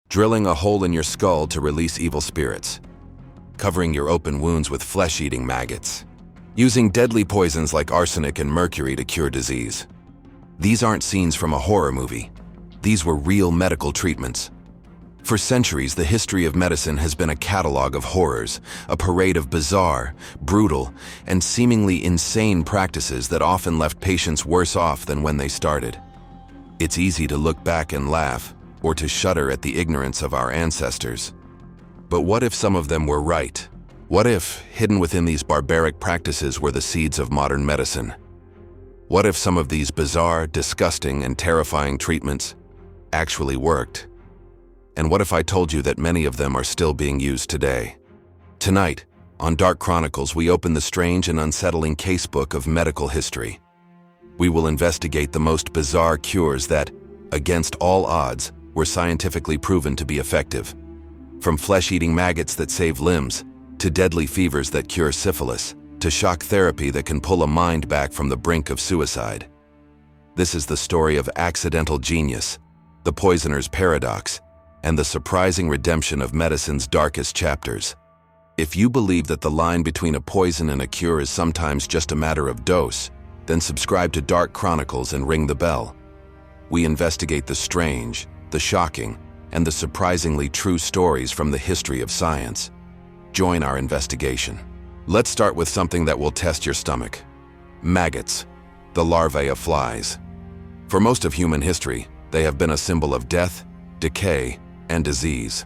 drilling a hole in your skull to release evil spirits, covering your open wounds with flesh-eating maggots, using deadly poisons like arsenic and mercury to cure disease. These aren't scenes from a horror movie. These were real medical treatments. For centuries, the history of medicine has been a catalog of horrors, a parade of bizarre, brutal, and seemingly insane practices that often left patients worse off than when they started. It's easy to look back and laugh, or to shudder at the ignorance of our ancestors. But what if some of them were right? What if, hidden within these barbaric practices, were the seeds of modern medicine? What if some of these bizarre, disgusting, and terrifying treatments actually worked? And what if I told you that many of them are still being used today? Tonight, on Dark Chronicles, we open the strange and unsettling casebook of medical history. We will investigate the most bizarre cures that, against all odds, were scientifically proven to be effective. From flesh-eating maggots that save limbs, to deadly fevers that cure syphilis, to shock therapy that can pull a mind back from the brink of suicide. This is the story of accidental genius, the poisoner's paradox, and the surprising redemption of medicine's darkest chapters. If you believe that the line between a poison and a cure is sometimes just a matter of dose, then subscribe to Dark Chronicles and ring the bell. We investigate the strange, the shocking, and the surprisingly true stories from the history of science. Join our investigation. Let's start with something that will test your stomach. Maggots, the larvae of flies. For most of human history, they have been a symbol of death, decay, and disease.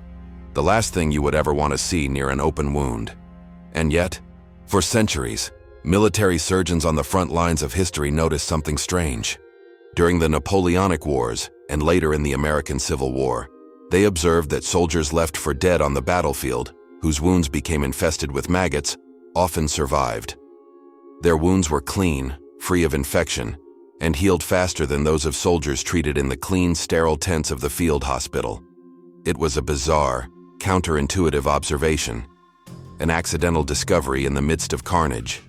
The last thing you would ever want to see near an open wound. And yet, for centuries, military surgeons on the front lines of history noticed something strange. During the Napoleonic Wars, and later in the American Civil War, they observed that soldiers left for dead on the battlefield, whose wounds became infested with maggots, often survived. Their wounds were clean, free of infection, and healed faster than those of soldiers treated in the clean, sterile tents of the field hospital. It was a bizarre, counterintuitive observation, an accidental discovery in the midst of carnage.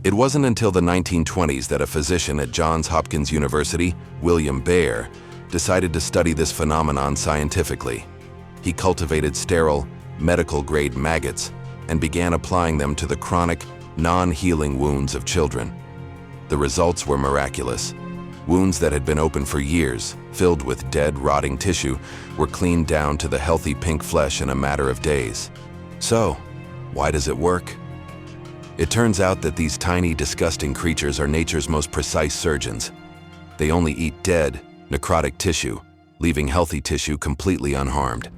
It wasn't until the 1920s that a physician at Johns Hopkins University, William Baer, decided to study this phenomenon scientifically. He cultivated sterile, medical-grade maggots and began applying them to the chronic, non-healing wounds of children. The results were miraculous. Wounds that had been open for years, filled with dead, rotting tissue, were cleaned down to the healthy pink flesh in a matter of days. So, why does it work? It turns out that these tiny, disgusting creatures are nature's most precise surgeons. They only eat dead, necrotic tissue, leaving healthy tissue completely unharmed.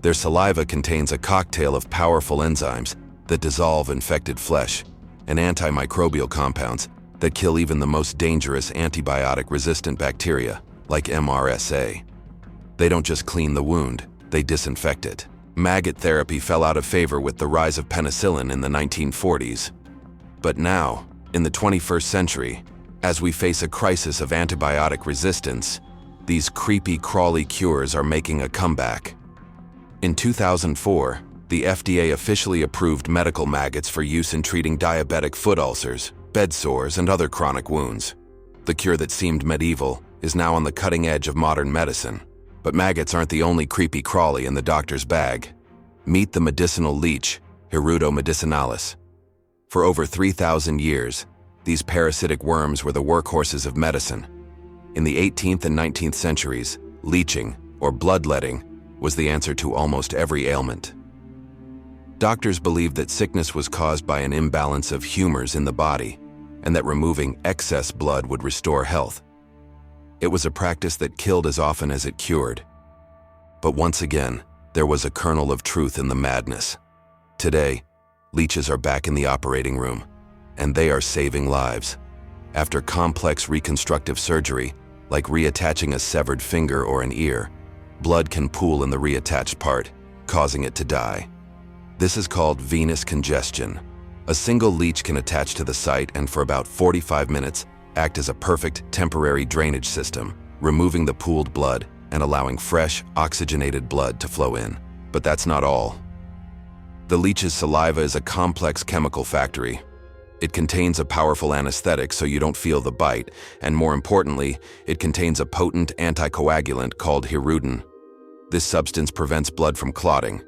Their saliva contains a cocktail of powerful enzymes that dissolve infected flesh and antimicrobial compounds that kill even the most dangerous antibiotic-resistant bacteria, like MRSA. They don't just clean the wound, they disinfect it. Maggot therapy fell out of favor with the rise of penicillin in the 1940s. But now, in the 21st century, as we face a crisis of antibiotic resistance, these creepy, crawly cures are making a comeback. In 2004, the FDA officially approved medical maggots for use in treating diabetic foot ulcers, bed sores, and other chronic wounds. The cure that seemed medieval is now on the cutting edge of modern medicine. But maggots aren't the only creepy crawly in the doctor's bag. Meet the medicinal leech, Hirudo medicinalis. For over 3,000 years, these parasitic worms were the workhorses of medicine. In the 18th and 19th centuries, leeching, or bloodletting, was the answer to almost every ailment. Doctors believed that sickness was caused by an imbalance of humors in the body, and that removing excess blood would restore health. It was a practice that killed as often as it cured. But once again, there was a kernel of truth in the madness. Today, leeches are back in the operating room, and they are saving lives. After complex reconstructive surgery, like reattaching a severed finger or an ear, blood can pool in the reattached part, causing it to die. This is called venous congestion. A single leech can attach to the site and for about 45 minutes act as a perfect temporary drainage system, removing the pooled blood and allowing fresh, oxygenated blood to flow in. But that's not all. The leech's saliva is a complex chemical factory. It contains a powerful anesthetic so you don't feel the bite, and more importantly, it contains a potent anticoagulant called hirudin. This substance prevents blood from clotting,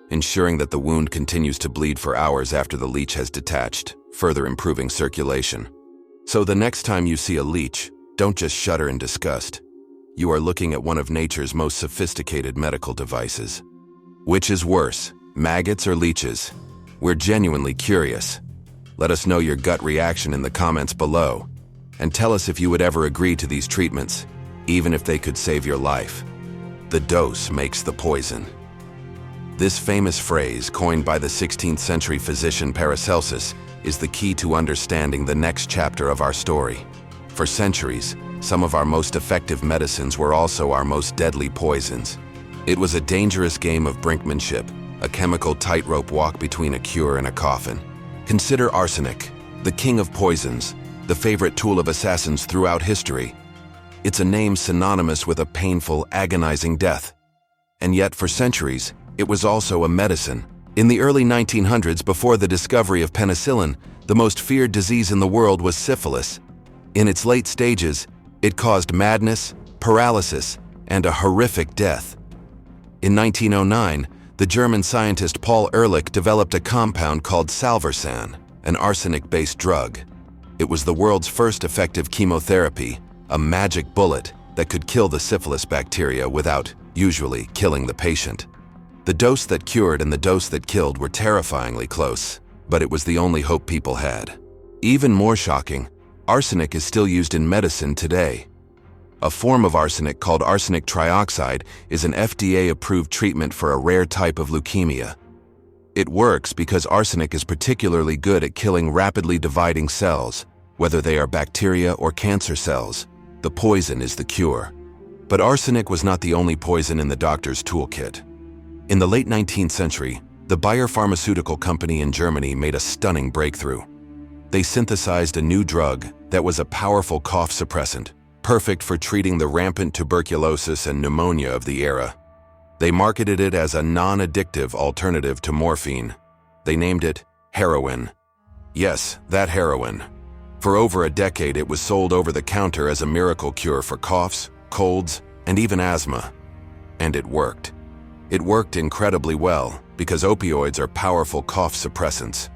ensuring that the wound continues to bleed for hours after the leech has detached, further improving circulation. So the next time you see a leech, don't just shudder in disgust. You are looking at one of nature's most sophisticated medical devices. Which is worse, maggots or leeches? We're genuinely curious. Let us know your gut reaction in the comments below, and tell us if you would ever agree to these treatments, even if they could save your life. The dose makes the poison. This famous phrase, coined by the 16th century physician Paracelsus, is the key to understanding the next chapter of our story. For centuries, some of our most effective medicines were also our most deadly poisons. It was a dangerous game of brinkmanship, a chemical tightrope walk between a cure and a coffin. Consider arsenic, the king of poisons, the favorite tool of assassins throughout history. It's a name synonymous with a painful, agonizing death. And yet, for centuries, it was also a medicine. In the early 1900s, before the discovery of penicillin, the most feared disease in the world was syphilis. In its late stages, it caused madness, paralysis, and a horrific death. In 1909, the German scientist Paul Ehrlich developed a compound called salvarsan, an arsenic-based drug. It was the world's first effective chemotherapy, a magic bullet that could kill the syphilis bacteria without, usually, killing the patient. The dose that cured and the dose that killed were terrifyingly close, but it was the only hope people had. Even more shocking, arsenic is still used in medicine today. A form of arsenic called arsenic trioxide is an FDA-approved treatment for a rare type of leukemia. It works because arsenic is particularly good at killing rapidly dividing cells, whether they are bacteria or cancer cells. The poison is the cure. But arsenic was not the only poison in the doctor's toolkit. In the late 19th century, the Bayer pharmaceutical company in Germany made a stunning breakthrough. They synthesized a new drug that was a powerful cough suppressant, perfect for treating the rampant tuberculosis and pneumonia of the era. They marketed it as a non-addictive alternative to morphine. They named it heroin. Yes, that heroin. For over a decade, it was sold over the counter as a miracle cure for coughs, colds, and even asthma. And it worked. It worked incredibly well because opioids are powerful cough suppressants.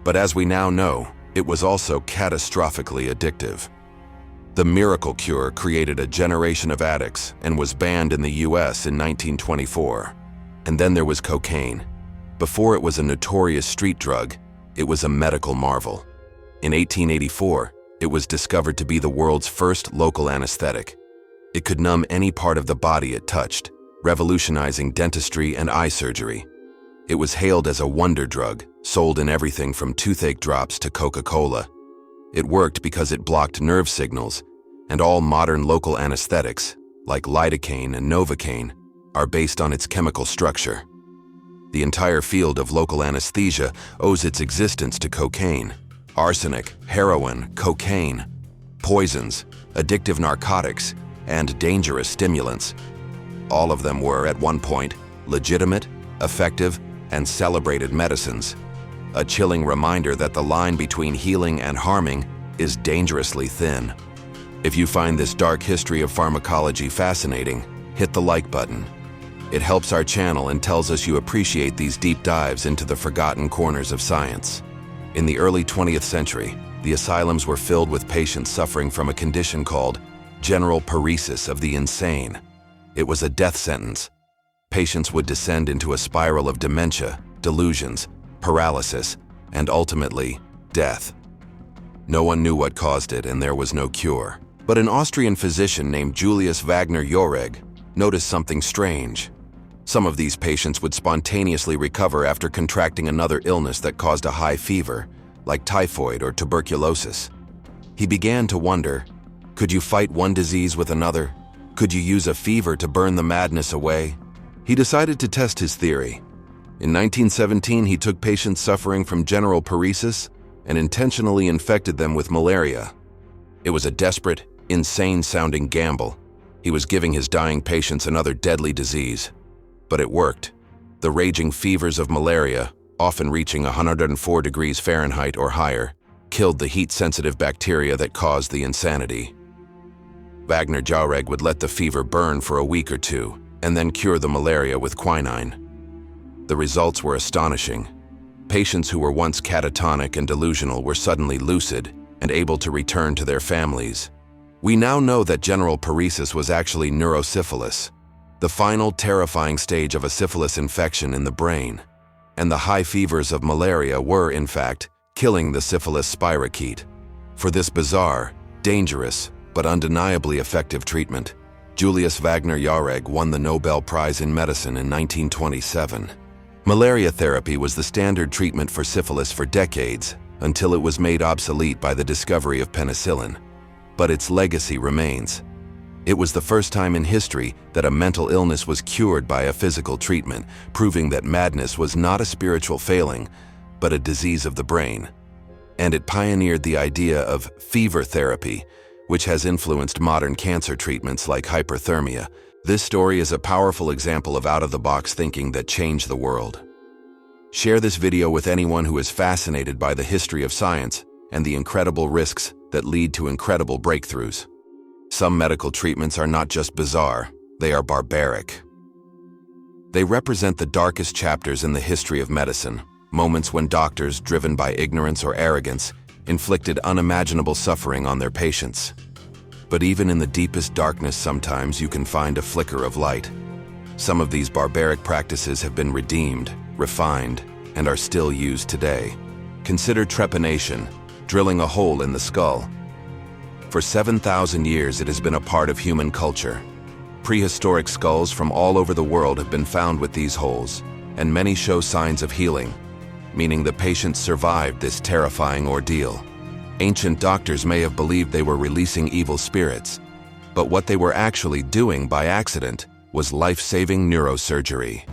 But as we now know, it was also catastrophically addictive. The miracle cure created a generation of addicts and was banned in the US in 1924. And then there was cocaine. Before it was a notorious street drug, it was a medical marvel. In 1884, it was discovered to be the world's first local anesthetic. It could numb any part of the body it touched, revolutionizing dentistry and eye surgery. It was hailed as a wonder drug, sold in everything from toothache drops to Coca-Cola. It worked because it blocked nerve signals, and all modern local anesthetics, like lidocaine and novocaine, are based on its chemical structure. The entire field of local anesthesia owes its existence to cocaine. Arsenic, heroin, cocaine, poisons, addictive narcotics, and dangerous stimulants. All of them were, at one point, legitimate, effective, and celebrated medicines. A chilling reminder that the line between healing and harming is dangerously thin. If you find this dark history of pharmacology fascinating, hit the like button. It helps our channel and tells us you appreciate these deep dives into the forgotten corners of science. In the early 20th century, the asylums were filled with patients suffering from a condition called general paresis of the insane. It was a death sentence. Patients would descend into a spiral of dementia, delusions, paralysis, and ultimately, death. No one knew what caused it, and there was no cure. But an Austrian physician named Julius Wagner Jauregg noticed something strange. Some of these patients would spontaneously recover after contracting another illness that caused a high fever, like typhoid or tuberculosis. He began to wonder, could you fight one disease with another? Could you use a fever to burn the madness away? He decided to test his theory. In 1917, he took patients suffering from general paresis and intentionally infected them with malaria. It was a desperate, insane-sounding gamble. He was giving his dying patients another deadly disease. But it worked. The raging fevers of malaria, often reaching 104 degrees Fahrenheit or higher, killed the heat-sensitive bacteria that caused the insanity. Wagner Jauregg would let the fever burn for a week or two, and then cure the malaria with quinine. The results were astonishing. Patients who were once catatonic and delusional were suddenly lucid and able to return to their families. We now know that general paresis was actually neurosyphilis, the final terrifying stage of a syphilis infection in the brain, and the high fevers of malaria were, in fact, killing the syphilis spirochete. For this bizarre, dangerous, but undeniably effective treatment, Julius Wagner Jauregg won the Nobel Prize in Medicine in 1927. Malaria therapy was the standard treatment for syphilis for decades, until it was made obsolete by the discovery of penicillin. But its legacy remains. It was the first time in history that a mental illness was cured by a physical treatment, proving that madness was not a spiritual failing, but a disease of the brain. And it pioneered the idea of fever therapy, which has influenced modern cancer treatments like hyperthermia. This story is a powerful example of out-of-the-box thinking that changed the world. Share this video with anyone who is fascinated by the history of science and the incredible risks that lead to incredible breakthroughs. Some medical treatments are not just bizarre, they are barbaric. They represent the darkest chapters in the history of medicine, moments when doctors, driven by ignorance or arrogance, inflicted unimaginable suffering on their patients. But even in the deepest darkness, sometimes you can find a flicker of light. Some of these barbaric practices have been redeemed, refined, and are still used today. Consider trepanation, drilling a hole in the skull. For 7,000 years, it has been a part of human culture. Prehistoric skulls from all over the world have been found with these holes, and many show signs of healing, meaning the patients survived this terrifying ordeal. Ancient doctors may have believed they were releasing evil spirits, but what they were actually doing by accident was life-saving neurosurgery.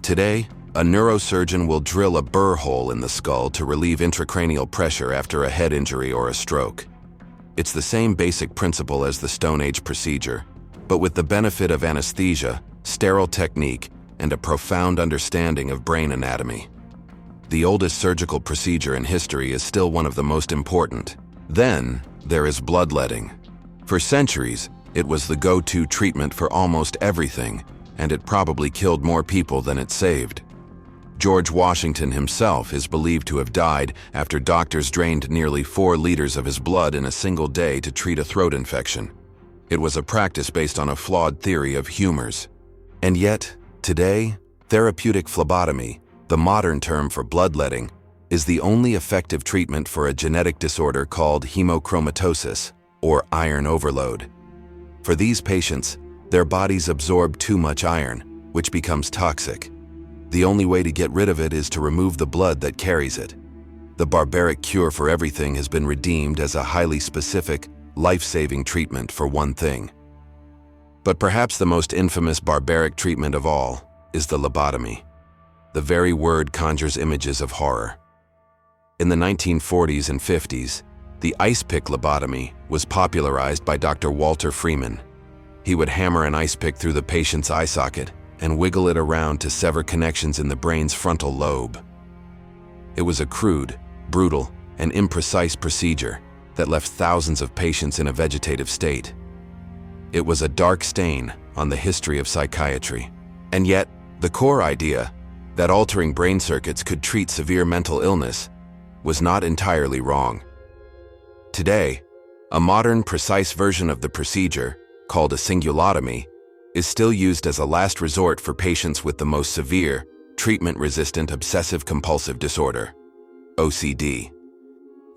Today, a neurosurgeon will drill a burr hole in the skull to relieve intracranial pressure after a head injury or a stroke. It's the same basic principle as the Stone Age procedure, but with the benefit of anesthesia, sterile technique, and a profound understanding of brain anatomy. The oldest surgical procedure in history is still one of the most important. Then, there is bloodletting. For centuries, it was the go-to treatment for almost everything, and it probably killed more people than it saved. George Washington himself is believed to have died after doctors drained nearly 4 liters of his blood in a single day to treat a throat infection. It was a practice based on a flawed theory of humors. And yet, today, therapeutic phlebotomy, the modern term for bloodletting, is the only effective treatment for a genetic disorder called hemochromatosis, or iron overload. For these patients, their bodies absorb too much iron, which becomes toxic. The only way to get rid of it is to remove the blood that carries it. The barbaric cure for everything has been redeemed as a highly specific, life-saving treatment for one thing. But perhaps the most infamous barbaric treatment of all is the lobotomy. The very word conjures images of horror. In the 1940s and 50s, the ice pick lobotomy was popularized by Dr. Walter Freeman. He would hammer an ice pick through the patient's eye socket and wiggle it around to sever connections in the brain's frontal lobe. It was a crude, brutal, and imprecise procedure that left thousands of patients in a vegetative state. It was a dark stain on the history of psychiatry. And yet, the core idea that altering brain circuits could treat severe mental illness was not entirely wrong. Today, a modern, precise version of the procedure, called a cingulotomy, is still used as a last resort for patients with the most severe, treatment-resistant obsessive-compulsive disorder, OCD.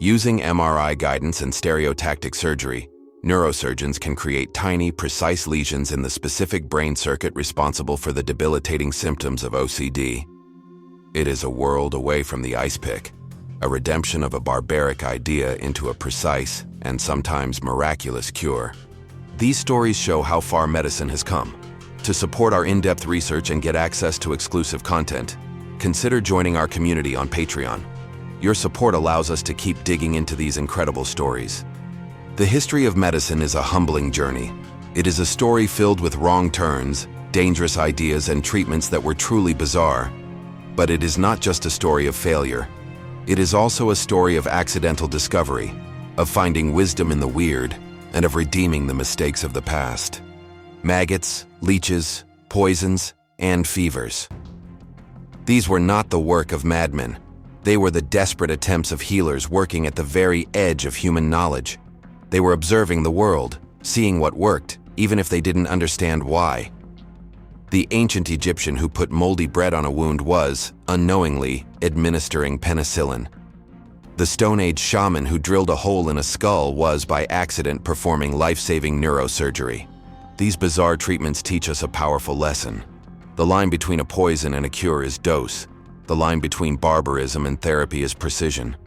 Using MRI guidance and stereotactic surgery, neurosurgeons can create tiny, precise lesions in the specific brain circuit responsible for the debilitating symptoms of OCD. It is a world away from the ice pick, a redemption of a barbaric idea into a precise and sometimes miraculous cure. These stories show how far medicine has come. To support our in-depth research and get access to exclusive content, consider joining our community on Patreon. Your support allows us to keep digging into these incredible stories. The history of medicine is a humbling journey. It is a story filled with wrong turns, dangerous ideas, and treatments that were truly bizarre. But it is not just a story of failure. It is also a story of accidental discovery, of finding wisdom in the weird, and of redeeming the mistakes of the past. Maggots, leeches, poisons, and fevers. These were not the work of madmen. They were the desperate attempts of healers working at the very edge of human knowledge. They were observing the world, seeing what worked, even if they didn't understand why. The ancient Egyptian who put moldy bread on a wound was, unknowingly, administering penicillin. The Stone Age shaman who drilled a hole in a skull was, by accident, performing life-saving neurosurgery. These bizarre treatments teach us a powerful lesson. The line between a poison and a cure is dose. The line between barbarism and therapy is precision.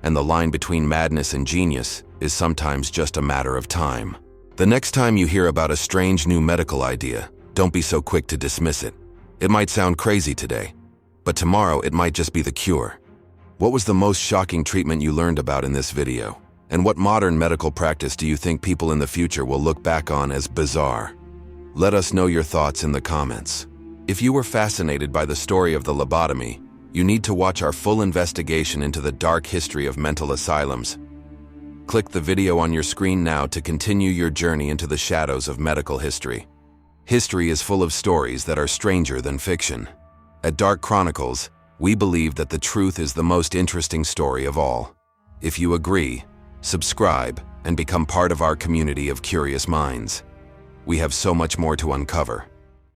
And the line between madness and genius is sometimes just a matter of time. The next time you hear about a strange new medical idea, don't be so quick to dismiss it. It might sound crazy today, but tomorrow it might just be the cure. What was the most shocking treatment you learned about in this video? And what modern medical practice do you think people in the future will look back on as bizarre? Let us know your thoughts in the comments. If you were fascinated by the story of the lobotomy, you need to watch our full investigation into the dark history of mental asylums. Click the video on your screen now to continue your journey into the shadows of medical history. History is full of stories that are stranger than fiction. At Dark Chronicles, we believe that the truth is the most interesting story of all. If you agree, subscribe and become part of our community of curious minds. We have so much more to uncover.